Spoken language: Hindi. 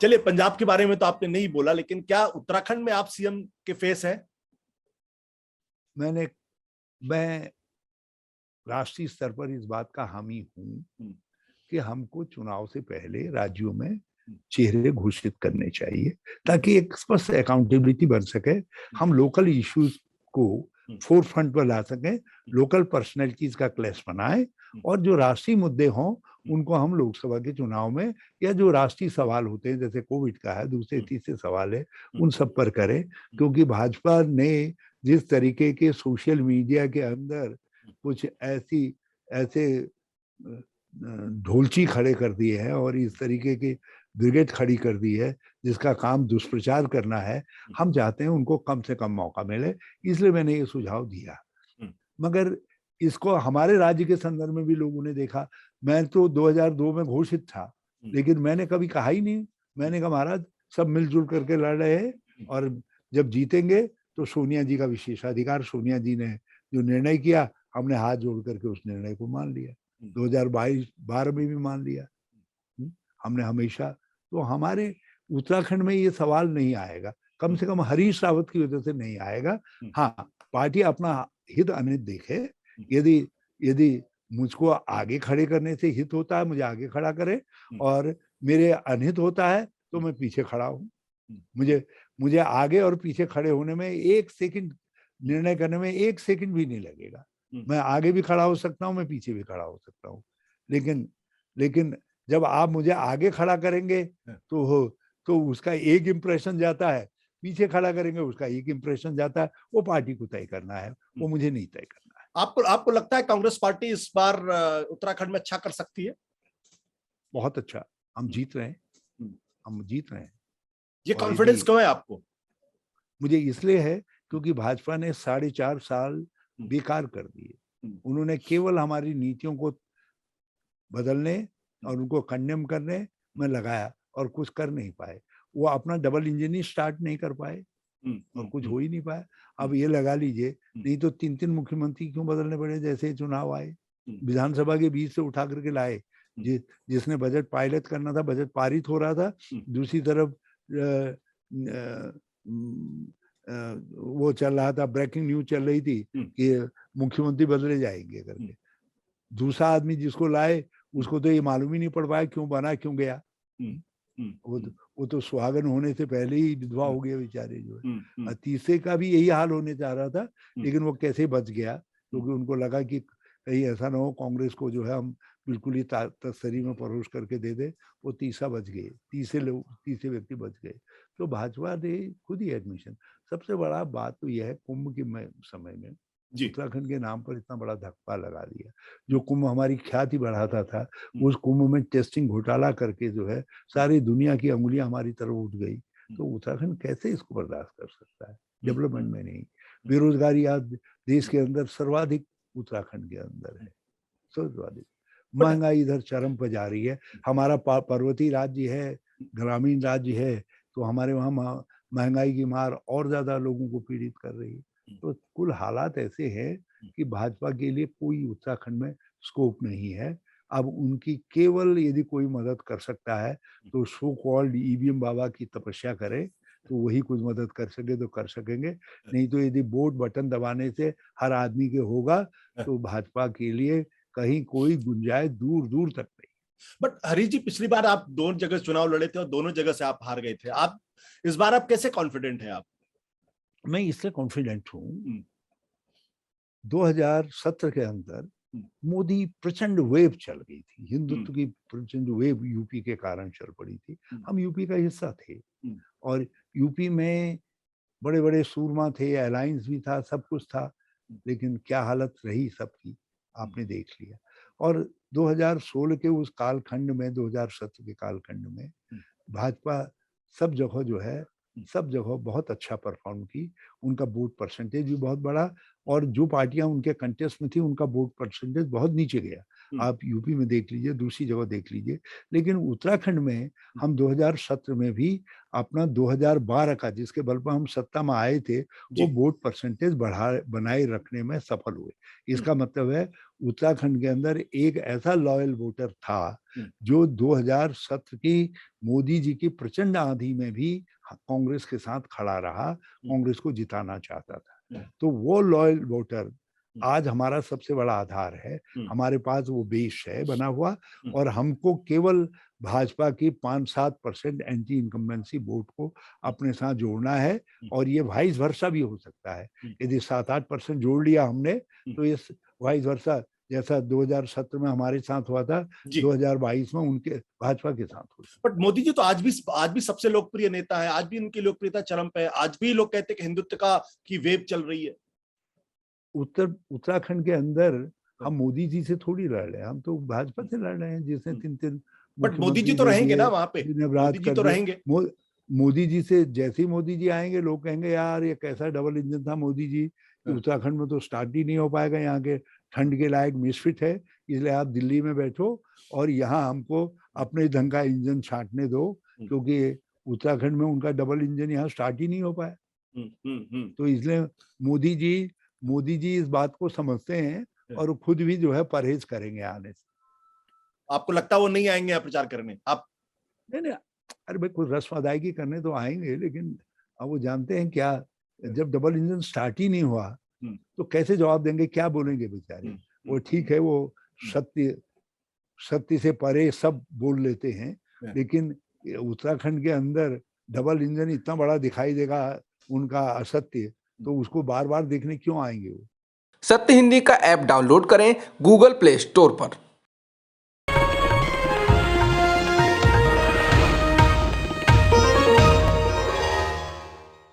चलिए, पंजाब के बारे में तो आपने नहीं बोला, लेकिन क्या उत्तराखंड में आप सीएम के फेस हैं? मैं राष्ट्रीय स्तर पर इस बात का हामी हूं कि हमको चुनाव से पहले राज्यों में चेहरे घोषित करने चाहिए ताकि एक स्पष्ट अकाउंटेबिलिटी बन सके। हम लोकल इश्यूज को फोर फ्रंट पर ला सकें, लोकल पर्सनैलिटीज का क्लैश बनाएं और जो राष्ट्रीय मुद्दे हों उनको हम लोकसभा के चुनाव में या जो राष्ट्रीय सवाल होते हैं जैसे कोविड का है, दूसरे तीसरे सवाल है, उन सब पर करें। क्योंकि भाजपा ने जिस तरीके के सोशल मीडिया के अंदर कुछ ऐसे ढोलची खड़े कर दिए हैं और इस तरीके की ब्रिगेड खड़ी कर दी है जिसका काम दुष्प्रचार करना है, हम चाहते हैं उनको कम से कम मौका मिले, इसलिए मैंने ये सुझाव दिया। मगर इसको हमारे राज्य के संदर्भ में भी लोगों ने देखा। मैं तो 2002 में घोषित था, लेकिन मैंने कभी कहा ही नहीं। मैंने कहा महाराज सब मिलजुल करके लड़ रहे हैं और जब जीतेंगे तो सोनिया जी का विशेषाधिकार, सोनिया जी ने जो निर्णय किया हमने हाथ जोड़ करके उस निर्णय को मान लिया। 2022-12 में भी मान लिया हमने हमेशा। तो हमारे उत्तराखंड में ये सवाल नहीं आएगा, कम से कम हरीश रावत की वजह से नहीं आएगा। हाँ, पार्टी अपना हित अनित देखे। यदि मुझको आगे खड़े करने से हित होता है मुझे आगे खड़ा करे और मेरे अनहित होता है तो मैं पीछे खड़ा हूँ। मुझे आगे और पीछे खड़े होने में 1 सेकंड, निर्णय करने में 1 सेकंड भी नहीं लगेगा। मैं आगे भी खड़ा हो सकता हूँ, मैं पीछे भी खड़ा हो सकता हूँ। लेकिन जब आप मुझे आगे खड़ा करेंगे तो उसका एक इंप्रेशन जाता है, पीछे खड़ा करेंगे उसका एक इंप्रेशन जाता है। वो पार्टी को तय करना है, वो मुझे नहीं तय करना है। आपको लगता है कांग्रेस पार्टी इस बार उत्तराखंड में अच्छा कर सकती है? बहुत अच्छा। हम जीत रहे हैं। ये कॉन्फिडेंस क्यों है आपको? मुझे इसलिए है क्योंकि भाजपा ने 4.5 साल बेकार कर दिए। उन्होंने केवल हमारी नीतियों को बदलने और उनको कंडेम करने में लगाया और कुछ कर नहीं पाए। वो अपना डबल इंजन स्टार्ट नहीं कर पाए और कुछ हो ही नहीं पाया। अब ये लगा लीजिए, नहीं तो 3 मुख्यमंत्री क्यों बदलने पड़े जैसे चुनाव आए। विधानसभा के बीच से उठा करके लाए। जिसने बजट पायलट करना था, बजट पारित हो रहा था, दूसरी तरफ वो चल रहा था, ब्रेकिंग न्यूज चल रही थी कि मुख्यमंत्री बदले जाएंगे करके। दूसरा आदमी जिसको लाए उसको तो ये मालूम ही नहीं पड़ पाया क्यों बना, क्यों गया। वो तो सुहागन होने से पहले ही विधवा हो गया बेचारे जो है। तीसरे का भी यही हाल होने जा रहा था, लेकिन वो कैसे बच गया क्योंकि उनको लगा कि कहीं ऐसा ना हो कांग्रेस को जो है हम बिल्कुल ही तस्तरी में परोस करके दे दे। वो तीसरा बच गए, तीसरे व्यक्ति बच गए। तो भाजपा ने खुद ही एडमिशन। सबसे बड़ा बात तो यह है कुंभ के समय में उत्तराखंड के नाम पर इतना बड़ा धक्का लगा दिया। जो कुंभ हमारी ख्याति बढ़ाता था, उस कुंभ में टेस्टिंग घोटाला करके जो है सारी दुनिया की अंगुलियां हमारी तरफ उठ गई। तो उत्तराखंड कैसे इसको बर्दाश्त कर सकता है? डेवलपमेंट में नहीं, बेरोजगारी आज देश के अंदर सर्वाधिक उत्तराखंड के अंदर है, सर्वाधिक। महंगाई इधर चरम पर जा रही है। हमारा पर्वतीय राज्य है, ग्रामीण राज्य है, तो हमारे वहाँ महंगाई की मार और ज्यादा लोगों को पीड़ित कर रही है। तो कुल हालात ऐसे हैं कि भाजपा के लिए कोई उत्तराखंड में स्कोप नहीं है। अब उनकी केवल यदि कोई मदद कर सकता है तो सो कॉल्ड ईवीएम बाबा की तपस्या करे तो वही कुछ मदद कर सके तो कर सकेंगे। नहीं तो यदि वोट बटन दबाने से हर आदमी के होगा तो भाजपा के लिए कहीं कोई गुंजाइश दूर दूर तक नहीं। बट हरीश जी, पिछली बार आप दोनों जगह चुनाव लड़े थे और दोनों जगह से आप हार गए थे। आप इस बार आप कैसे कॉन्फिडेंट हैं? आप? मैं इससे कॉन्फिडेंट हूँ, 2017 के अंदर मोदी प्रचंड वेव चल गई थी, हिंदुत्व की प्रचंड वेव यूपी के कारण चल पड़ी थी। हम यूपी का हिस्सा थे और यूपी में बड़े बड़े सूरमा थे, अलायंस भी था, सब कुछ था, लेकिन क्या हालत रही सबकी आपने देख लिया। और 2016 के उस कालखंड में, 2017 के कालखंड में भाजपा सब जगह जो है, सब जगह बहुत अच्छा परफॉर्म की। उनका वोट परसेंटेज भी बहुत बड़ा और जो पार्टियां उनके कंटेस्ट में थी उनका वोट परसेंटेज बहुत नीचे गया। आप यूपी में देख लीजिए, दूसरी जगह देख लीजिए। लेकिन उत्तराखंड में हम 2017 में भी अपना 2012 का, जिसके बल पर हम सत्ता में आए थे, वो वोट परसेंटेज बनाए रखने में सफल हुए। इसका मतलब है उत्तराखंड के अंदर एक ऐसा लॉयल वोटर था जो 2017 की मोदी जी की प्रचंड आंधी में भी कांग्रेस के साथ खड़ा रहा, कांग्रेस को जिताना चाहता था। तो वो लॉयल वोटर आज हमारा सबसे बड़ा आधार है। हमारे पास वो बेस है बना हुआ, और हमको केवल भाजपा की 5-7% एंटी इनकम्बेंसी वोट को अपने साथ जोड़ना है, और ये वाइस वर्सा भी हो सकता है। यदि 7-8% जोड़ लिया हमने, तो ये वाइस वर्सा जैसा 2017 में हमारे साथ हुआ था, 2022 में उनके भाजपा के साथ हुआ। बट मोदी जी तो आज भी सबसे लोकप्रिय नेता है, आज भी उनकी लोकप्रियता चरम पे है। आज भी लोग कहते हैं कि हिंदुत्व की वेव चल रही है। उत्तराखंड के अंदर हम मोदी जी से थोड़ी लड़ रहे हैं, हम तो भाजपा से लड़ रहे हैं, जिसने 3 बट मोदी जी तो रहेंगे ना वहां पे, मोदी जी तो रहेंगे। मोदी जी से जैसे ही मोदी जी आएंगे, लोग कहेंगे यार ये कैसा डबल इंजन था मोदी जी, उत्तराखंड में तो स्टार्ट ही नहीं हो पाएगा, यहाँ के ठंड के लायक मिसफिट है, इसलिए आप दिल्ली में बैठो और यहाँ हमको अपने ढंग का इंजन छांटने दो, क्योंकि उत्तराखंड में उनका डबल इंजन यहाँ स्टार्ट ही नहीं हो पाया। तो इसलिए मोदी जी इस बात को समझते हैं और खुद भी जो है परहेज करेंगे आने से। आपको लगता है वो नहीं आएंगे यहाँ प्रचार करने? आप नहीं, अरे भाई कोई रस्म अदायगी करने तो आएंगे, लेकिन अब वो जानते हैं क्या, जब डबल इंजन स्टार्ट ही नहीं हुआ तो कैसे जवाब देंगे, क्या बोलेंगे बेचारे। वो ठीक है, वो सत्य से परे सब बोल लेते हैं, लेकिन उत्तराखंड के अंदर डबल इंजन इतना बड़ा दिखाई देगा उनका असत्य, तो उसको बार बार देखने क्यों आएंगे वो। सत्य हिंदी का ऐप डाउनलोड करें गूगल प्ले स्टोर पर।